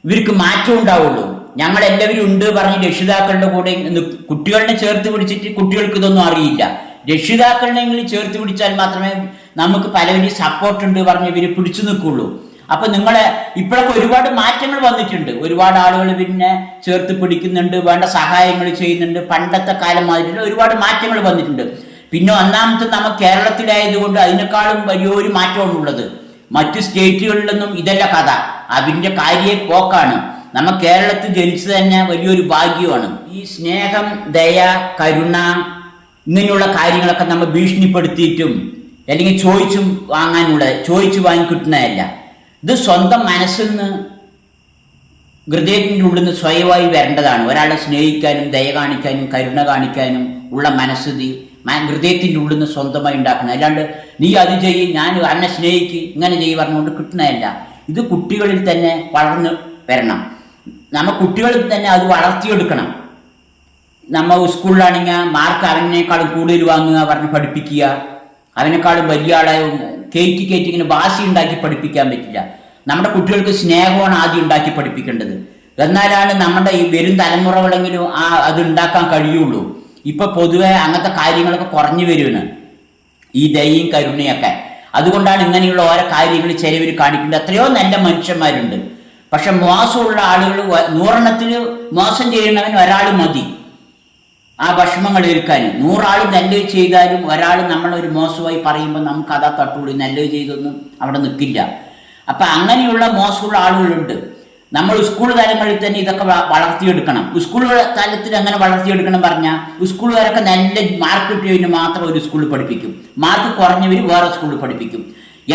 ഇവർക്ക് മാറ്റം ഉണ്ടാവുള്ളൂ. ഞങ്ങളെല്ലാവരും ഉണ്ട് പറഞ്ഞ് രക്ഷിതാക്കളുടെ കൂടെ കുട്ടികളെ ചേർത്ത് പിടിച്ചിട്ട് കുട്ടികൾക്ക് ഇതൊന്നും അറിയില്ല. രക്ഷിതാക്കളെങ്കിലും ചേർത്ത് പിടിച്ചാൽ മാത്രമേ നമുക്ക് പലവരും സപ്പോർട്ട് ഉണ്ട് പറഞ്ഞ് ഇവര് പിടിച്ചു നിൽക്കുള്ളൂ. അപ്പൊ നിങ്ങളെ ഇപ്പോഴൊക്കെ ഒരുപാട് മാറ്റങ്ങൾ വന്നിട്ടുണ്ട്. ഒരുപാട് ആളുകൾ പിന്നെ ചേർത്ത് പിടിക്കുന്നുണ്ട്, വേണ്ട സഹായങ്ങൾ ചെയ്യുന്നുണ്ട്. പണ്ടത്തെ കാലം മാതിരി ഒരുപാട് മാറ്റങ്ങൾ വന്നിട്ടുണ്ട്. പിന്നെ ഒന്നാമത്തെ നമ്മൾ കേരളത്തിലായതുകൊണ്ട് അതിനേക്കാളും വലിയൊരു മാറ്റമാണുള്ളത്. മറ്റു സ്റ്റേറ്റുകളിലൊന്നും ഇതല്ല കഥ, അതിൻ്റെ കാര്യ പോക്കാണ്. നമ്മൾ കേരളത്തിൽ ജനിച്ചത് തന്നെ വലിയൊരു ഭാഗ്യമാണ്. ഈ സ്നേഹം, ദയ, കരുണ ഇങ്ങനെയുള്ള കാര്യങ്ങളൊക്കെ നമ്മൾ ഭീഷണിപ്പെടുത്തിയിട്ടും അല്ലെങ്കിൽ ചോദിച്ചു വാങ്ങിക്കിട്ടുന്നതല്ല. ഇത് സ്വന്തം മനസ്സിൽ നിന്ന് ഹൃദയത്തിൻ്റെ ഉള്ളിൽ നിന്ന് സ്വയമായി വരേണ്ടതാണ്. ഒരാളെ സ്നേഹിക്കാനും ദയ കാണിക്കാനും കരുണ കാണിക്കാനും ഉള്ള മനസ്ഥിതി ഹൃദയത്തിൻ്റെ ഉള്ളിൽ നിന്ന് സ്വന്തമായി ഉണ്ടാക്കണം. അല്ലാണ്ട് നീ അത് ചെയ്യ്, ഞാൻ എന്നെ സ്നേഹിക്ക്, ഇങ്ങനെ ചെയ്യ് പറഞ്ഞുകൊണ്ട് കിട്ടുന്നതല്ല. ഇത് കുട്ടികളിൽ തന്നെ വളർന്ന് വരണം. നമ്മൾ കുട്ടികളിൽ തന്നെ അത് വളർത്തിയെടുക്കണം. നമ്മൾ സ്കൂളിലാണെങ്കിൽ മാർക്ക് അവനേക്കാളും കൂടുതൽ വാങ്ങുക പറഞ്ഞ് പഠിപ്പിക്കുക, അവനേക്കാളും വലിയ ആളെ കയറ്റി ഇങ്ങനെ വാശി ഉണ്ടാക്കി പഠിപ്പിക്കാൻ പറ്റില്ല. നമ്മുടെ കുട്ടികൾക്ക് സ്നേഹമാണ് ആദ്യം ഉണ്ടാക്കി പഠിപ്പിക്കേണ്ടത്. എന്നാലാണ് നമ്മുടെ ഈ വരും തലമുറകളെങ്കിലും അത് ഉണ്ടാക്കാൻ കഴിയുള്ളൂ. ഇപ്പൊ പൊതുവെ അങ്ങനത്തെ കാര്യങ്ങളൊക്കെ കുറഞ്ഞു വരുവാണ്, ഈ ദയയും കരുണയൊക്കെ. അതുകൊണ്ടാണ് ഇങ്ങനെയുള്ള ഓരോ കാര്യങ്ങൾ ചിലവർ കാണിക്കേണ്ടത്. എത്രയോ നല്ല മനുഷ്യന്മാരുണ്ട്. പക്ഷെ മോശമുള്ള ആളുകൾ 100 മോശം ചെയ്യുന്നവൻ ഒരാൾ മതി ആ വിഷമങ്ങൾ ഏൽക്കാൻ. 100 ആൾ നല്ലത് ചെയ്താലും ഒരാൾ നമ്മളൊരു മോശമായി പറയുമ്പോൾ നമുക്ക് അതാ തട്ടുള്ളൂ, നല്ലത് ചെയ്തൊന്നും അവിടെ നിൽക്കില്ല. അപ്പൊ അങ്ങനെയുള്ള മോശമുള്ള ആളുകളുണ്ട്. നമ്മൾ സ്കൂൾ തലങ്ങളിൽ തന്നെ ഇതൊക്കെ വളർത്തിയെടുക്കണം. സ്കൂൾ തലത്തിൽ എങ്ങനെ വളർത്തിയെടുക്കണം പറഞ്ഞാൽ, സ്കൂളുകാരൊക്കെ നല്ല മാർക്ക് കിട്ടിയവന് മാത്രം ഒരു സ്കൂളിൽ പഠിപ്പിക്കും, മാർക്ക് കുറഞ്ഞവർ വേറെ സ്കൂളിൽ പഠിപ്പിക്കും.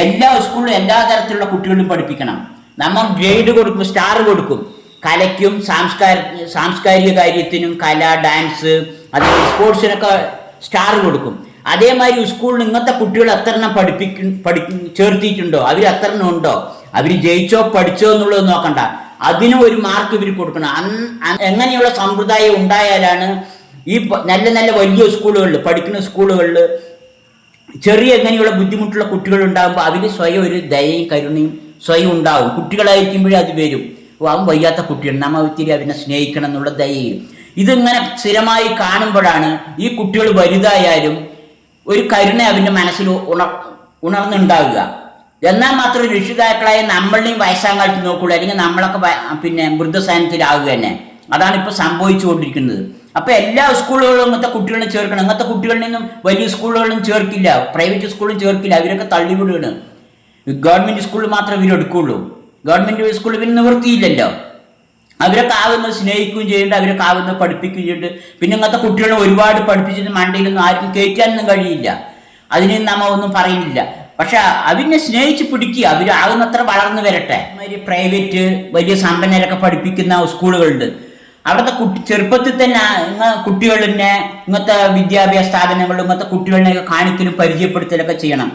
എല്ലാ സ്കൂളിലും എല്ലാ തരത്തിലുള്ള കുട്ടികളും പഠിപ്പിക്കണം. നമ്മൾ ഗ്രേഡ് കൊടുക്കും, സ്റ്റാർ കൊടുക്കും. കലയ്ക്കും സാംസ്കാരിക കാര്യത്തിനും, കല, ഡാൻസ്, അതേപോലെ സ്പോർട്സിനൊക്കെ സ്റ്റാർ കൊടുക്കും. അതേമാതിരി സ്കൂളിൽ ഇങ്ങനത്തെ കുട്ടികൾ എത്രണ്ണം ചേർത്തിയിട്ടുണ്ടോ, അവർ എത്രണ്ണം ഉണ്ടോ, അവർ ജയിച്ചോ പഠിച്ചോ എന്നുള്ളത് നോക്കണ്ട, അതിനും ഒരു മാർക്ക് ഇവർ കൊടുക്കണം. എങ്ങനെയുള്ള സമ്പ്രദായം ഉണ്ടായാലാണ് ഈ നല്ല നല്ല വലിയ സ്കൂളുകളിൽ പഠിക്കുന്ന സ്കൂളുകളിൽ ചെറിയ എങ്ങനെയുള്ള ബുദ്ധിമുട്ടുള്ള കുട്ടികൾ ഉണ്ടാകുമ്പോൾ അവർ സ്വയം ഒരു ദയയും കരുണയും സ്വയം ഉണ്ടാവും. കുട്ടികളായിരിക്കുമ്പോഴേ അത് വരും. അവൻ വയ്യാത്ത കുട്ടിയാണ്, നമ്മ ഒത്തിരി അവനെ സ്നേഹിക്കണം എന്നുള്ള ദയയും. ഇതിങ്ങനെ സ്ഥിരമായി കാണുമ്പോഴാണ് ഈ കുട്ടികൾ വലുതായാലും ഒരു കരുണ അവൻ്റെ മനസ്സിൽ ഉണർന്നുണ്ടാവുക. എന്നാൽ മാത്രം രക്ഷിതാക്കളായ നമ്മളെയും വയസ്സാങ്കാലത്ത് നോക്കുള്ളൂ, അല്ലെങ്കിൽ നമ്മളൊക്കെ വൃദ്ധസാനത്തിലാവുക തന്നെ. അതാണ് ഇപ്പോൾ സംഭവിച്ചുകൊണ്ടിരിക്കുന്നത്. അപ്പൊ എല്ലാ സ്കൂളുകളും ഇങ്ങനത്തെ കുട്ടികളെ ചേർക്കണം. ഇങ്ങനത്തെ കുട്ടികളിൽ വലിയ സ്കൂളുകളിലും ചേർക്കില്ല, പ്രൈവറ്റ് സ്കൂളും ചേർക്കില്ല. അവരൊക്കെ തള്ളിവിടുകയാണ്. ഗവൺമെന്റ് സ്കൂളിൽ മാത്രമേ ഇവരെടുക്കുള്ളൂ. ഗവൺമെന്റ് സ്കൂളിൽ പിന്നെ നിവൃത്തിയില്ലല്ലോ. അവരൊക്കെ ആവുന്നത് സ്നേഹിക്കുകയും ചെയ്യുന്നുണ്ട്, അവരൊക്കെ ആവുന്നത് പഠിപ്പിക്കുകയും ചെയ്യുന്നുണ്ട്. പിന്നെ ഇങ്ങനത്തെ കുട്ടികളെ ഒരുപാട് പഠിപ്പിച്ചിട്ട് മണ്ടയിലൊന്നും ആർക്കും കയറ്റാനൊന്നും കഴിയില്ല. അതിന് നമ്മൾ ഒന്നും പറയുന്നില്ല. പക്ഷെ അവരെ സ്നേഹിച്ച് പിടിക്കുക, അവരാകുന്നത്ര വളർന്നു വരട്ടെ. പ്രൈവറ്റ് വലിയ സമ്പന്നരൊക്കെ പഠിപ്പിക്കുന്ന സ്കൂളുകളുണ്ട്. അവിടുത്തെ ചെറുപ്പത്തിൽ തന്നെ കുട്ടികൾ തന്നെ ഇങ്ങനത്തെ വിദ്യാഭ്യാസ സ്ഥാപനങ്ങളിൽ ഇങ്ങനത്തെ കുട്ടികളെയൊക്കെ കാണിക്കലും പരിചയപ്പെടുത്തലൊക്കെ ചെയ്യണം.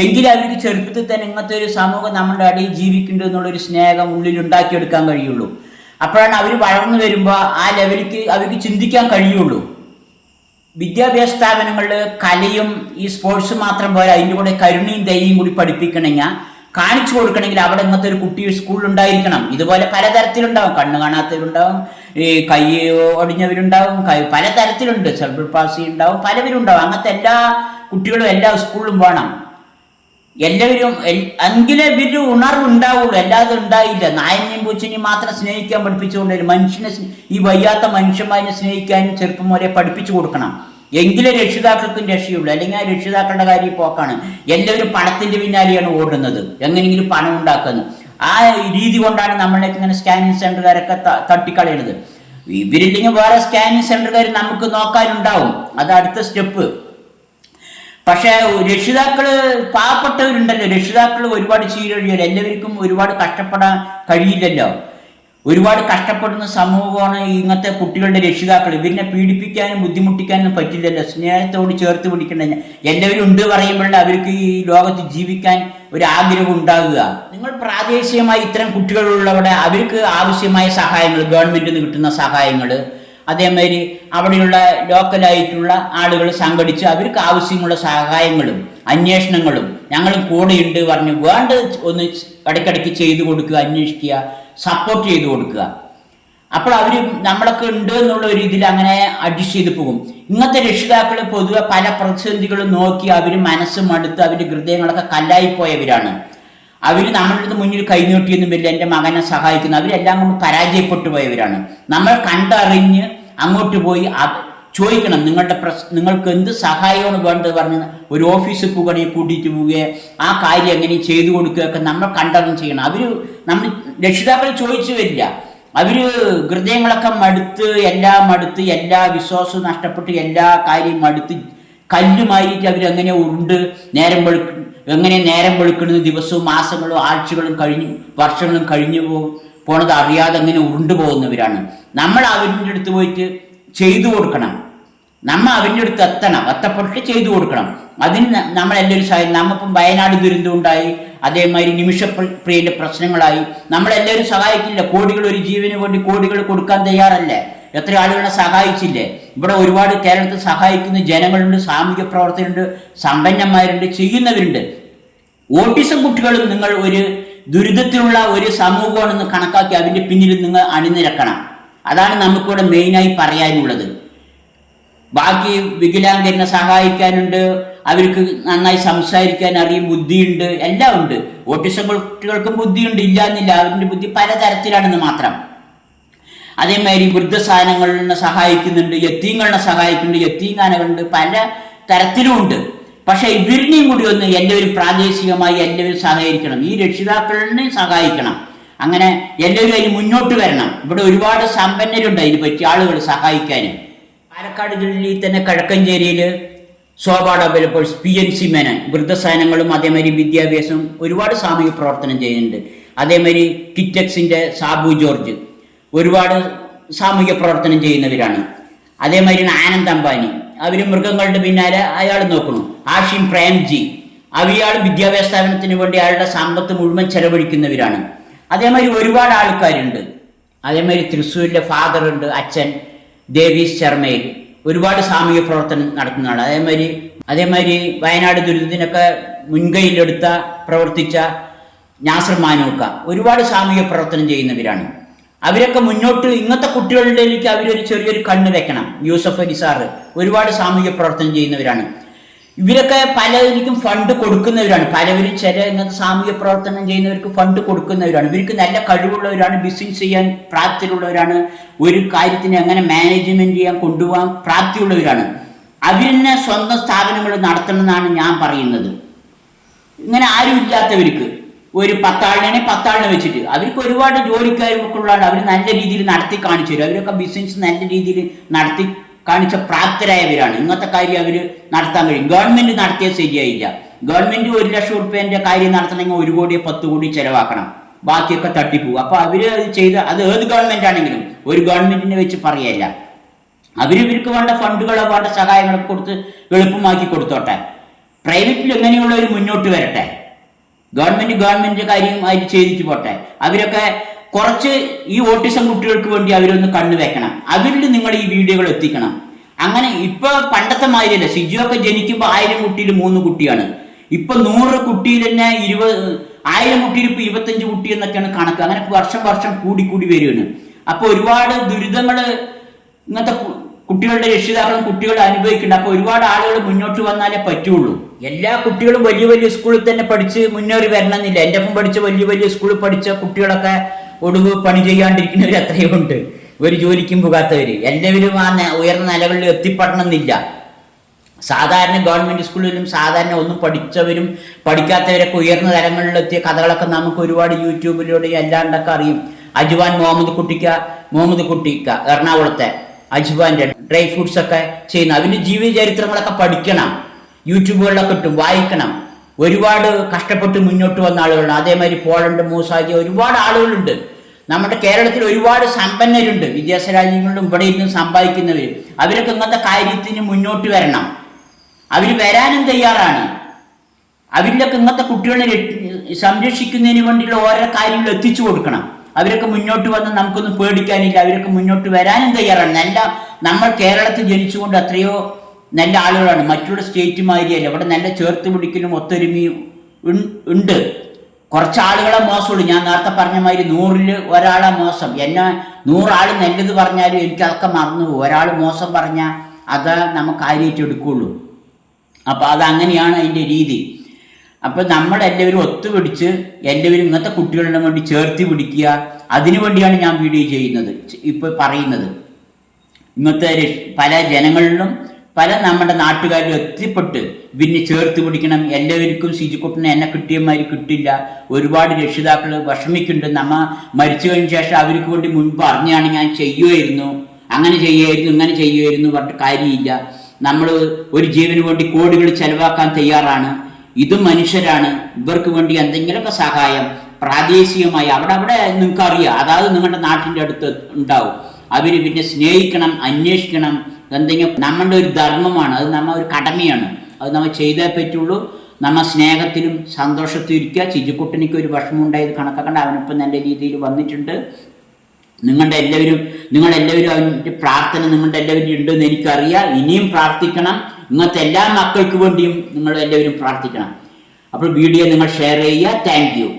എങ്കിലും അവർക്ക് ചെറുപ്പത്തിൽ തന്നെ ഇങ്ങനത്തെ ഒരു സമൂഹം നമ്മുടെ ഇടയിൽ ജീവിക്കുന്നുണ്ട് എന്നുള്ളൊരു സ്നേഹം ഉള്ളിൽ ഉണ്ടാക്കിയെടുക്കാൻ കഴിയുള്ളൂ. അപ്പോഴാണ് അവർ വളർന്നു വരുമ്പോൾ ആ ലെവലിലേക്ക് അവർക്ക് ചിന്തിക്കാൻ കഴിയുള്ളൂ. വിദ്യാഭ്യാസ സ്ഥാപനങ്ങളിൽ കലയും ഈ സ്പോർട്സും മാത്രം പോരാ, അതിൻ്റെ കൂടെ കരുണയും ദയയും കൂടി പഠിപ്പിക്കണമെങ്കിൽ, കാണിച്ചു കൊടുക്കണമെങ്കിൽ അവിടെ ഇങ്ങനത്തെ ഒരു കുട്ടി സ്കൂളിൽ ഉണ്ടായിരിക്കണം. ഇതുപോലെ പലതരത്തിലുണ്ടാവും. കണ്ണ് കാണാത്തവരുണ്ടാവും, ഈ കൈ ഒടിഞ്ഞവരുണ്ടാവും, പലതരത്തിലുണ്ട്, സെർബ്രൽ പാൾസി ഉണ്ടാവും, പലവരുണ്ടാവും. അങ്ങനത്തെ എല്ലാ കുട്ടികളും എല്ലാ സ്കൂളിലും വേണം. എല്ലാവരും എങ്കിലേ ഇവര് ഉണർവുണ്ടാവുള്ളൂ, അല്ലാതെ ഉണ്ടായില്ല. നായനെയും പൂച്ചനെയും മാത്രം സ്നേഹിക്കാൻ പഠിപ്പിച്ചുകൊണ്ടിരും. മനുഷ്യനെ, ഈ വയ്യാത്ത മനുഷ്യന്മാരെ സ്നേഹിക്കാനും ചെറുപ്പം മുതലേ പഠിപ്പിച്ചു കൊടുക്കണം. എങ്കിലേ രക്ഷിതാക്കൾക്കും രക്ഷയുള്ളൂ. അല്ലെങ്കിൽ ആ രക്ഷിതാക്കളുടെ കാര്യം പോക്കാണ്. എല്ലാവരും പണത്തിന്റെ പിന്നാലെയാണ് ഓടുന്നത്, എങ്ങനെയെങ്കിലും പണം ഉണ്ടാക്കുന്നത്. ആ രീതി കൊണ്ടാണ് നമ്മളേക്ക് ഇങ്ങനെ സ്കാനിങ് സെന്ററുകാരൊക്കെ തട്ടിക്കളയുന്നത്. ഇവരില്ലെങ്കിൽ വേറെ സ്കാനിങ് സെന്ററുകാർ നമുക്ക് നോക്കാനുണ്ടാവും, അത് അടുത്ത സ്റ്റെപ്പ്. പക്ഷെ രക്ഷിതാക്കള് പാവപ്പെട്ടവരുണ്ടല്ലോ, രക്ഷിതാക്കൾ ഒരുപാട് ചീരഴിയല്ലോ. എല്ലാവർക്കും ഒരുപാട് കഷ്ടപ്പെടാൻ കഴിയില്ലല്ലോ. ഒരുപാട് കഷ്ടപ്പെടുന്ന സമൂഹമാണ് ഇങ്ങനത്തെ കുട്ടികളുടെ രക്ഷിതാക്കൾ. ഇവരിനെ പീഡിപ്പിക്കാനും ബുദ്ധിമുട്ടിക്കാനും പറ്റില്ലല്ലോ. സ്നേഹത്തോട് ചേർത്ത് പിടിക്കണ്ട. എല്ലാവരും ഉണ്ട് പറയുമ്പോഴേ അവർക്ക് ഈ ലോകത്ത് ജീവിക്കാൻ ഒരു ആഗ്രഹം ഉണ്ടാകുക. നിങ്ങൾ പ്രാദേശികമായി ഇത്തരം കുട്ടികളുള്ളവിടെ അവർക്ക് ആവശ്യമായ സഹായങ്ങൾ, ഗവൺമെന്റിൽ നിന്ന് കിട്ടുന്ന സഹായങ്ങൾ, അതേമാതിരി അവിടെയുള്ള ലോക്കലായിട്ടുള്ള ആളുകൾ സംഘടിച്ച് അവർക്ക് ആവശ്യമുള്ള സഹായങ്ങളും അന്വേഷണങ്ങളും ഞങ്ങളും കൂടെയുണ്ട് പറഞ്ഞ് വേണ്ട ഒന്ന് ഇടയ്ക്കിടയ്ക്ക് ചെയ്തു കൊടുക്കുക, അന്വേഷിക്കുക, സപ്പോർട്ട് ചെയ്തു കൊടുക്കുക. അപ്പോൾ അവർ നമ്മളൊക്കെ ഉണ്ട് എന്നുള്ള ഒരു ഇതിൽ അങ്ങനെ അഡ്ജസ്റ്റ് ചെയ്ത് പോകും. ഇന്നത്തെ രക്ഷിതാക്കൾ പൊതുവെ പല പ്രതിസന്ധികളും നോക്കി അവർ മനസ്സ് മടുത്ത് അവരുടെ ഹൃദയങ്ങളൊക്കെ കല്ലായി പോയവരാണ്. അവർ നമ്മളുടെ മുന്നിൽ കൈനീട്ടിയൊന്നും വരില്ല, എൻ്റെ മകനെ സഹായിക്കുന്നു, അവരെല്ലാം കൊണ്ട് പരാജയപ്പെട്ടു പോയവരാണ്. നമ്മൾ കണ്ടറിഞ്ഞ് അങ്ങോട്ട് പോയി ചോദിക്കണം, നിങ്ങൾക്ക് എന്ത് സഹായമാണ് വേണ്ടത് പറഞ്ഞ് ഒരു ഓഫീസിൽ പോവുകയാണെങ്കിൽ കൂട്ടിയിട്ട് പോവുകയോ ആ കാര്യം എങ്ങനെ ചെയ്തു കൊടുക്കുകയൊക്കെ നമ്മൾ കണ്ടറിഞ്ഞ് ചെയ്യണം. നമ്മൾ രക്ഷിതാക്കൾ ചോദിച്ചു വരില്ല. ഹൃദയങ്ങളൊക്കെ മടുത്ത് എല്ലാ വിശ്വാസവും നഷ്ടപ്പെട്ട് എല്ലാ കാര്യവും മടുത്ത് കല്ലുമായിട്ട് അവരെങ്ങനെ നേരം വെളുക്കുന്ന ദിവസവും മാസങ്ങളും ആഴ്ചകളും വർഷങ്ങളും കഴിഞ്ഞു പോണത് അറിയാതെ അങ്ങനെ ഉരുണ്ടു പോകുന്നവരാണ്. നമ്മൾ അവരുടെ അടുത്ത് പോയിട്ട് ചെയ്തു കൊടുക്കണം. നമ്മൾ അവരുടെ അടുത്ത് എത്തപ്പെട്ട് ചെയ്തു കൊടുക്കണം. അതിന് നമ്മളെല്ലാവരും സഹായിക്കും. നമ്മളിപ്പം വയനാട് ദുരന്തം ഉണ്ടായി, അതേമാതിരി നിമിഷപ്രിയന്റെ പ്രശ്നങ്ങളായി, നമ്മളെല്ലാവരും സഹായിക്കില്ല. ഒരു ജീവന് വേണ്ടി കോടികൾ കൊടുക്കാൻ തയ്യാറല്ലേ? എത്ര ആളുകളെ സഹായിച്ചില്ലേ? ഇവിടെ ഒരുപാട് കേരളത്തിൽ സഹായിക്കുന്ന ജനങ്ങളുണ്ട്, സാമൂഹ്യ പ്രവർത്തകരുണ്ട്, സമ്പന്നന്മാരുണ്ട്, ചെയ്യുന്നവരുണ്ട്. ഓട്ടിസം കുട്ടികളും നിങ്ങൾ ഒരു ദുരിതത്തിലുള്ള ഒരു സമൂഹമാണെന്ന് കണക്കാക്കി അതിന്റെ പിന്നിൽ നിങ്ങൾ അണിനിരക്കണം. അതാണ് നമുക്കിവിടെ മെയിനായി പറയാനുള്ളത്. ബാക്കി വികലാംഗരെ സഹായിക്കാനുണ്ട്, അവർക്ക് നന്നായി സംസാരിക്കാൻ അറിയും, ബുദ്ധിയുണ്ട്, എല്ലാം ഉണ്ട്. ഓട്ടിസം കുട്ടികൾക്കും ബുദ്ധിയുണ്ട്, ഇല്ല എന്നില്ല. അവരുടെ ബുദ്ധി പലതരത്തിലാണെന്ന് മാത്രം. അതേമാതിരി വൃദ്ധസാധനങ്ങളിനെ സഹായിക്കുന്നുണ്ട്, യത്തീങ്ങളെ സഹായിക്കുന്നുണ്ട്, യത്തീങ്കാനകളുണ്ട്, പല തരത്തിലും ഉണ്ട്. പക്ഷെ ഇവരിനെയും കൂടി ഒന്ന് എല്ലാവരും പ്രാദേശികമായി എല്ലാവരും സഹകരിക്കണം. ഈ രക്ഷിതാക്കളിനെ സഹായിക്കണം. അങ്ങനെ എല്ലാവരും അതിന് മുന്നോട്ട് വരണം. ഇവിടെ ഒരുപാട് സമ്പന്നരുണ്ട് അതിനെ പറ്റി ആളുകൾ സഹായിക്കാൻ. പാലക്കാട് ജില്ലയിൽ തന്നെ കിഴക്കഞ്ചേരിയിൽ ശോഭാ ഡെവലപ്പേഴ്സ്, PNC മേനൻ, വൃദ്ധസേനങ്ങളും അതേമാതിരി വിദ്യാഭ്യാസം ഒരുപാട് സാമൂഹിക പ്രവർത്തനം ചെയ്യുന്നുണ്ട്. അതേമാതിരി കിറ്റക്സിന്റെ സാബു ജോർജ് ഒരുപാട് സാമൂഹിക പ്രവർത്തനം ചെയ്യുന്നവരാണ്. അതേമാതിരി ആനന്ദ് അംബാനി, അവർ മൃഗങ്ങളുടെ പിന്നാലെ അയാൾ നോക്കുന്നു. ആഷിം പ്രേംജി, അയാൾ വിദ്യാഭ്യാസ സ്ഥാപനത്തിന് വേണ്ടി അയാളുടെ സമ്പത്ത് മുഴുവൻ ചെലവഴിക്കുന്നവരാണ്. അതേമാതിരി ഒരുപാട് ആൾക്കാരുണ്ട്. അതേമാതിരി തൃശ്ശൂരിലെ ഫാദർ ഉണ്ട്, അച്ഛൻ ദേവീസ് ശർമ്മയിൽ ഒരുപാട് സാമൂഹിക പ്രവർത്തനം നടത്തുന്നതാണ്. അതേമാതിരി വയനാട് ദുരിതത്തിനൊക്കെ മുൻകൈയിലെടുത്ത പ്രവർത്തിച്ച നാസർ മാനൂക്ക ഒരുപാട് സാമൂഹിക പ്രവർത്തനം ചെയ്യുന്നവരാണ്. അവരൊക്കെ മുന്നോട്ട് ഇങ്ങനത്തെ കുട്ടികളിലേക്ക് അവരൊരു ചെറിയൊരു കണ്ണ് വെക്കണം. യൂസഫ് അലി സാറ് ഒരുപാട് സാമൂഹിക പ്രവർത്തനം ചെയ്യുന്നവരാണ്. ഇവരൊക്കെ പലർക്കും ഫണ്ട് കൊടുക്കുന്നവരാണ്. പലവരും ചില ഇങ്ങനത്തെ സാമൂഹിക പ്രവർത്തനം ചെയ്യുന്നവർക്ക് ഫണ്ട് കൊടുക്കുന്നവരാണ്. ഇവർക്ക് നല്ല കഴിവുള്ളവരാണ്, ബിസിനസ് ചെയ്യാൻ പ്രാപ്തിയുള്ളവരാണ്, ഒരു കാര്യത്തിന് എങ്ങനെ മാനേജ്മെന്റ് ചെയ്യാൻ കൊണ്ടുപോകാൻ പ്രാപ്തിയുള്ളവരാണ്. അവരെന്നെ സ്വന്തം സ്ഥാപനങ്ങൾ നടത്തണമെന്നാണ് ഞാൻ പറയുന്നത്. ഇങ്ങനെ ആരും ഇല്ലാത്തവർക്ക് ഒരു 10 ആളിനെ വെച്ചിട്ട് അവർക്ക് ഒരുപാട് ജോലിക്കാരൊക്കെ ഉള്ളതാണ്. അവർ നല്ല രീതിയിൽ നടത്തി കാണിച്ചു തരും. അവരൊക്കെ ബിസിനസ് നല്ല രീതിയിൽ നടത്തി കാണിച്ച പ്രാപ്തരായവരാണ്. ഇന്നത്തെ കാര്യം അവർ നടത്താൻ കഴിയും. ഗവൺമെന്റ് നടത്തിയത് ശരിയായില്ല. ഗവൺമെന്റ് 1 ലക്ഷം റുപ്യേന്റെ കാര്യം നടത്തണമെങ്കിൽ 1 കോടി 10 കോടി ചെലവാക്കണം, ബാക്കിയൊക്കെ തട്ടിപ്പോകും. അപ്പൊ അവര് ചെയ്ത അത് ഏത് ഗവൺമെന്റ് ആണെങ്കിലും ഒരു ഗവൺമെന്റിനെ വെച്ച് പറയല്ല. ഇവർക്ക് വേണ്ട ഫണ്ടുകളോ വേണ്ട സഹായങ്ങളൊക്കെ കൊടുത്ത് എളുപ്പമാക്കി കൊടുത്തോട്ടെ. പ്രൈവറ്റിൽ എങ്ങനെയുള്ളവർ മുന്നോട്ട് വരട്ടെ. ഗവൺമെന്റ് കാര്യമായിട്ട് ചെയ്തിട്ട് പോട്ടെ. അവരൊക്കെ കുറച്ച് ഈ ഓട്ടിസം കുട്ടികൾക്ക് വേണ്ടി അവരൊന്ന് കണ്ണു വെക്കണം. അവരിൽ നിങ്ങൾ ഈ വീഡിയോകൾ എത്തിക്കണം. അങ്ങനെ ഇപ്പൊ പണ്ടത്തെ മാതിരിയല്ല. സിജുവൊക്കെ ജനിക്കുമ്പോൾ 1000 കുട്ടിയിൽ 3 കുട്ടിയാണ്. ഇപ്പൊ 100 കുട്ടിയിൽ തന്നെ 1000 കുട്ടിയിൽ ഇപ്പൊ 25 കുട്ടി എന്നൊക്കെയാണ് കണക്ക്. അങ്ങനെ വർഷം കൂടി വരികയാണ്. അപ്പൊ ഒരുപാട് ദുരിതങ്ങള് ഇങ്ങനത്തെ കുട്ടികളുടെ രക്ഷിതാക്കളും കുട്ടികൾ അനുഭവിക്കുന്നുണ്ട്. അപ്പൊ ഒരുപാട് ആളുകൾ മുന്നോട്ട് വന്നാലേ പറ്റുള്ളൂ. എല്ലാ കുട്ടികളും വലിയ സ്കൂളിൽ തന്നെ പഠിച്ച് മുന്നേറി വരണമെന്നില്ല. എൻ്റെ ഒപ്പം പഠിച്ച വലിയ സ്കൂളിൽ പഠിച്ച കുട്ടികളൊക്കെ ഒടുവ് പണി ചെയ്യാണ്ടിരിക്കുന്നവർ അത്രയും ഉണ്ട്. ഒരു ജോലിക്കും പോകാത്തവര്. എല്ലാവരും ആ ഉയർന്ന നിലകളിൽ എത്തിപ്പെടണമെന്നില്ല. സാധാരണ ഗവൺമെന്റ് സ്കൂളിലും സാധാരണ ഒന്നും പഠിച്ചവരും പഠിക്കാത്തവരൊക്കെ ഉയർന്ന തലങ്ങളിലെത്തിയ കഥകളൊക്കെ നമുക്ക് ഒരുപാട് യൂട്യൂബിലൂടെ അല്ലാണ്ടൊക്കെ അറിയും. അജ്വാൻ മുഹമ്മദ് കുട്ടിക്ക എറണാകുളത്തെ അജ്വാന്റെ ഡ്രൈ ഫ്രൂട്ട്സ് ഒക്കെ ചെയ്യുന്ന അവന്റെ ജീവിത ചരിത്രങ്ങളൊക്കെ പഠിക്കണം. യൂട്യൂബുകളിലൊക്കെ ഇട്ടും വായിക്കണം. ഒരുപാട് കഷ്ടപ്പെട്ട് മുന്നോട്ട് വന്ന ആളുകളുണ്ട്. അതേമാതിരി പോളണ്ട്, മൂസാജി ഒരുപാട് ആളുകളുണ്ട്. നമ്മുടെ കേരളത്തിൽ ഒരുപാട് സമ്പന്നരുണ്ട്. വിദേശ രാജ്യങ്ങളിലും ഇവിടെ ഇരുന്ന് സമ്പാദിക്കുന്നവർ. അവരൊക്കെ ഇങ്ങനത്തെ കാര്യത്തിന് മുന്നോട്ട് വരണം. അവർ വരാനും തയ്യാറാണ്. അവരിലൊക്കെ ഇങ്ങനത്തെ കുട്ടികളെ സംരക്ഷിക്കുന്നതിന് വേണ്ടിയുള്ള ഓരോ കാര്യങ്ങൾ എത്തിച്ചു കൊടുക്കണം. അവരൊക്കെ മുന്നോട്ട് വന്ന് നമുക്കൊന്നും പേടിക്കാനില്ല. അവരൊക്കെ മുന്നോട്ട് വരാനും തയ്യാറാണ്. നമ്മൾ കേരളത്തിൽ ജനിച്ചുകൊണ്ട് എത്രയോ നല്ല ആളുകളാണ്. മറ്റുള്ള സ്റ്റേറ്റ് മാതിരിയല്ല. ഇവിടെ നല്ല ചേർത്ത് പിടിക്കലും ഒത്തൊരുമയും ഉണ്ട്. കുറച്ച് ആളുകളെ മോശമുള്ളൂ. ഞാൻ നേരത്തെ പറഞ്ഞ മാതിരി 100-ൽ ഒരാളെ മോശം. എന്നെ 100 ആൾ നല്ലത് പറഞ്ഞാലും എനിക്ക് അതൊക്കെ മറന്നു പോകും. ഒരാൾ മോശം പറഞ്ഞാൽ അത് നമുക്ക് കാര്യമായിട്ട് എടുക്കുകയുള്ളൂ. അപ്പോൾ അതങ്ങനെയാണ് അതിൻ്റെ രീതി. അപ്പോൾ നമ്മളെല്ലാവരും ഒത്തുപിടിച്ച് എല്ലാവരും ഇങ്ങനത്തെ കുട്ടികളുടെ വേണ്ടി ചേർത്ത് പിടിക്കുക. അതിനു വേണ്ടിയാണ് ഞാൻ വീഡിയോ ചെയ്യുന്നത്, ഇപ്പോൾ പറയുന്നത്. ഇങ്ങനത്തെ പല ജനങ്ങളിലും പല നമ്മുടെ നാട്ടുകാരിലും എത്തിപ്പെട്ട് പിന്നെ ചേർത്ത് പിടിക്കണം. എല്ലാവർക്കും സിജിക്കുട്ടനെ എന്നെ കിട്ടിയമാതിരി കിട്ടില്ല. ഒരുപാട് രക്ഷിതാക്കൾ വിഷമിക്കുന്നുണ്ട്. നമ്മ മരിച്ചു കഴിഞ്ഞ ശേഷം അവർക്ക് വേണ്ടി മുൻപ് അറിഞ്ഞാണ് ഞാൻ ചെയ്യുമായിരുന്നു, അങ്ങനെ ചെയ്യുമായിരുന്നു, ഇങ്ങനെ ചെയ്യുമായിരുന്നു പറഞ്ഞിട്ട് കാര്യമില്ല. നമ്മൾ ഒരു ജീവന് വേണ്ടി കോടികൾ ചെലവാക്കാൻ തയ്യാറാണ്. ഇതും മനുഷ്യരാണ്. ഇവർക്ക് വേണ്ടി എന്തെങ്കിലുമൊക്കെ സഹായം പ്രാദേശികമായി അവിടെ നിങ്ങൾക്കറിയാം, അതായത് നിങ്ങളുടെ നാട്ടിൻ്റെ അടുത്ത് ഉണ്ടാവും. അവർ പിന്നെ സ്നേഹിക്കണം, അന്വേഷിക്കണം. എന്തെങ്കിലും നമ്മുടെ ഒരു ധർമ്മമാണ്, അത് നമ്മ ഒരു കടമയാണ്. അത് നമ്മൾ ചെയ്തേ പറ്റുള്ളൂ. നമ്മ സ്നേഹത്തിലും സന്തോഷത്തിലും ഇരിക്കുക. ചിജുക്കുട്ടനിക്ക് ഒരു വിഷമം ഉണ്ടായത് കണക്കാക്കണ്ട, അവനിപ്പോൾ നല്ല രീതിയിൽ വന്നിട്ടുണ്ട്. നിങ്ങളെല്ലാവരും അവൻ്റെ പ്രാർത്ഥന നിങ്ങളുടെ എല്ലാവരും ഉണ്ടെന്ന് എനിക്കറിയാം. ഇനിയും പ്രാർത്ഥിക്കണം. ഇങ്ങനത്തെ എല്ലാ മക്കൾക്ക് വേണ്ടിയും നിങ്ങൾ എല്ലാവരും പ്രാർത്ഥിക്കണം. അപ്പോൾ വീഡിയോ നിങ്ങൾ ഷെയർ ചെയ്യുക. Thank you.